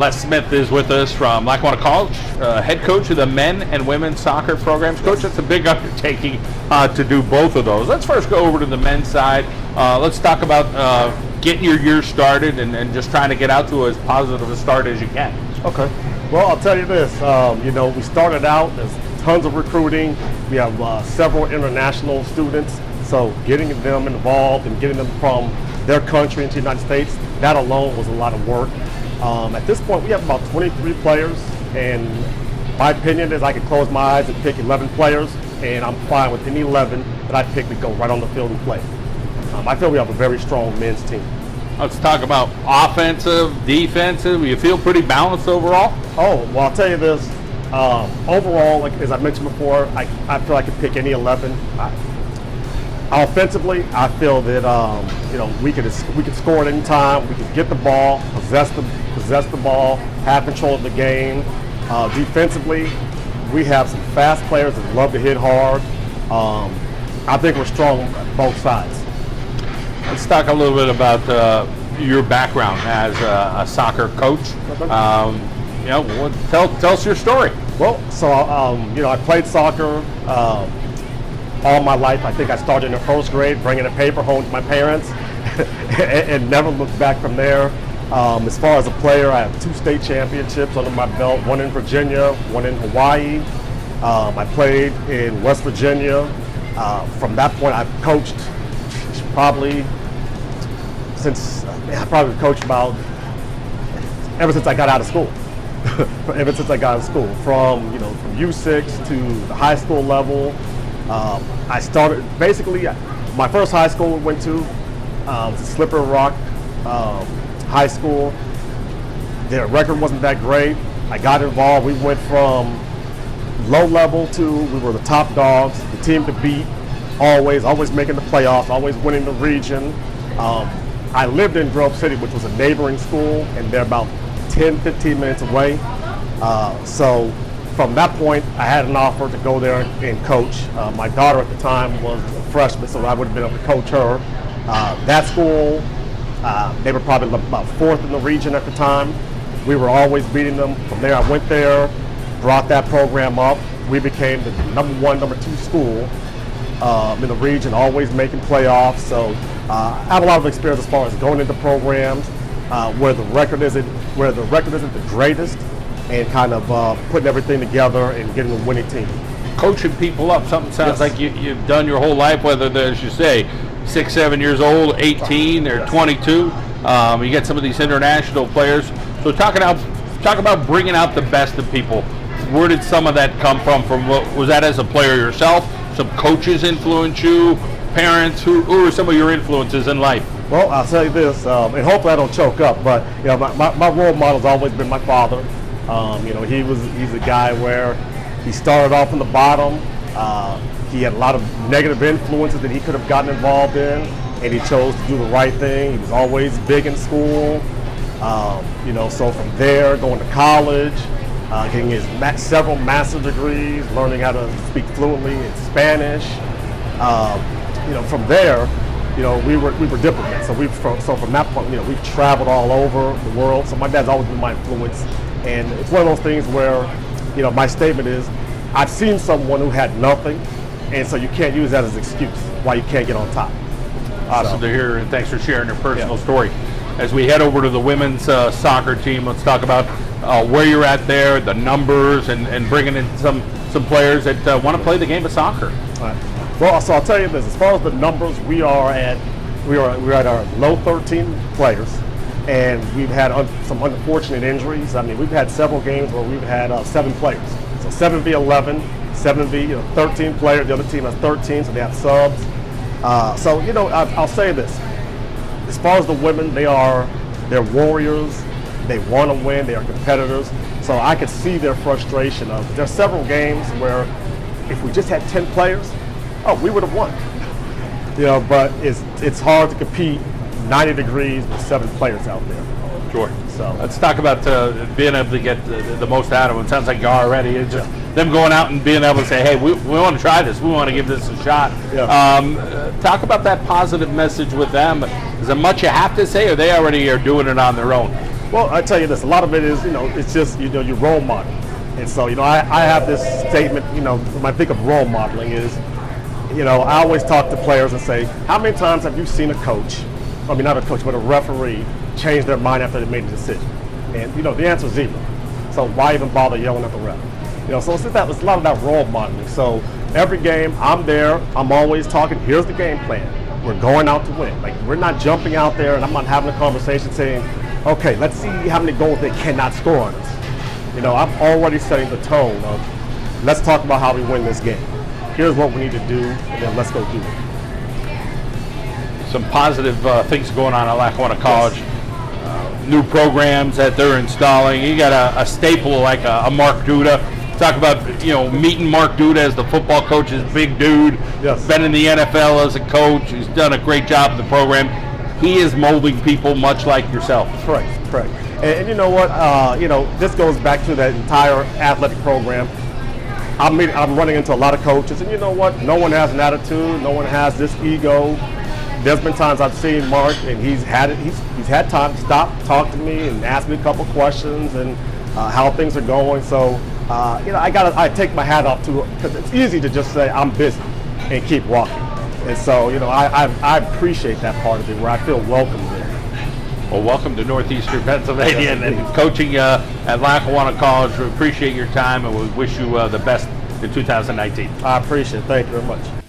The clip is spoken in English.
Les Smith is with us from Lackawanna College, head coach of the men and women's soccer programs. Coach, that's a big undertaking to do both of those. Let's first go over to the men's side. Let's talk about getting your year started and just trying to get out to as positive a start as you can. Okay. Well, I'll tell you this. We started out, there's tons of recruiting. We have several international students. So getting them involved and getting them from their country into the United States, that alone was a lot of work. At this point, we have about 23 players, and my opinion is I can close my eyes and pick 11 players, and I'm fine with any 11 that I pick to go right on the field and play. I feel we have a very strong men's team. Let's talk about offensive, defensive. You feel pretty balanced overall? Oh, well, I'll tell you this. Overall, like as I mentioned before, I feel I can pick any 11. Offensively, I feel that we could score at any time. We could get the ball, possess the ball, have control of the game. Defensively, we have some fast players that love to hit hard. I think we're strong on both sides. Let's talk a little bit about your background as a soccer coach. Tell us your story. Well, so I played soccer all my life. I think I started in the first grade, bringing a paper home to my parents, and never looked back from there. As far as a player, I have 2 state championships under my belt, one in Virginia, one in Hawaii. I played in West Virginia. From that point, I've coached probably coached about ever since I got out of school. Ever since I got out of school, from U6 to the high school level. I started basically my first high school we went to was Slippery Rock High School. Their record wasn't that great. I got involved. We went from low level to we were the top dogs, the team to beat, always making the playoffs, always winning the region. I lived in Grove City, which was a neighboring school, and they're about 10-15 minutes away. So from that point, I had an offer to go there and coach. My daughter at the time was a freshman, so I would have been able to coach her. That school, they were probably about 4th in the region at the time. We were always beating them. From there, I went there, brought that program up. We became the number 1, number 2 school in the region, always making playoffs. So I have a lot of experience as far as going into programs where the record isn't the greatest, and kind of putting everything together and getting a winning team. Coaching people up, something sounds like you've done your whole life, whether they're, as you say, 6, 7 years old, 18, or 22. You get some of these international players. So talk about bringing out the best of people. Where did some of that come from? Was that as a player yourself? Some coaches influence you? Parents? Who are some of your influences in life? Well, I'll tell you this, and hopefully I don't choke up, but my role model's always been my father. He's a guy where he started off from the bottom. He had a lot of negative influences that he could have gotten involved in, and he chose to do the right thing. He was always big in school. So from there, going to college, getting his several master's degrees, learning how to speak fluently in Spanish. From there, we were diplomats. So from that point, we've traveled all over the world. So my dad's always been my influence. And it's one of those things where, my statement is, I've seen someone who had nothing, and so you can't use that as an excuse why you can't get on top. Awesome to hear, and thanks for sharing your personal story. As we head over to the women's soccer team, let's talk about where you're at there, the numbers, and bringing in some players that want to play the game of soccer. All right. Well, so I'll tell you this: as far as the numbers, we're at our low 13 players. And we've had some unfortunate injuries. I mean, we've had several games where we've had 7 players. So 7v11, 7v 13 players. The other team has 13, so they have subs. I'll say this. As far as the women, they're warriors. They want to win. They are competitors. So I could see their frustration. There's several games where if we just had 10 players, we would have won. But it's hard to compete 90 degrees with 7 players out there. Sure. So let's talk about being able to get the most out of them. It sounds like you are already. It's just them going out and being able to say, hey, we want to try this. We want to give this a shot. Yeah. Talk about that positive message with them. Is there much you have to say, or they already are doing it on their own? Well, I tell you this, a lot of it is, it's just, your role model. And so, I have this statement, when I think of role modeling is, I always talk to players and say, how many times have you seen a coach, not a coach, but a referee, change their mind after they made a decision? And, the answer is 0. So why even bother yelling at the ref? So it's a lot of that role modeling. So every game, I'm there, I'm always talking, here's the game plan. We're going out to win. Like, we're not jumping out there and I'm not having a conversation saying, okay, let's see how many goals they cannot score on us. I'm already setting the tone of, let's talk about how we win this game. Here's what we need to do, and then let's go do it. Some positive things going on at Lackawanna College. New programs that they're installing. You got a staple like a Mark Duda. Talk about meeting Mark Duda as the football coach, is big dude. Yes. Been in the NFL as a coach. He's done a great job in the program. He is molding people much like yourself. Correct. And you know what? This goes back to that entire athletic program. I'm running into a lot of coaches, and you know what? No one has an attitude. No one has this ego. There's been times I've seen Mark, and he's had time to stop, talk to me, and ask me a couple questions and how things are going. So, I take my hat off to, because it's easy to just say I'm busy and keep walking. And so, I appreciate that part of it, where I feel welcome there. Well, welcome to Northeastern Pennsylvania and coaching at Lackawanna College. We appreciate your time, and we wish you the best in 2019. I appreciate it. Thank you very much.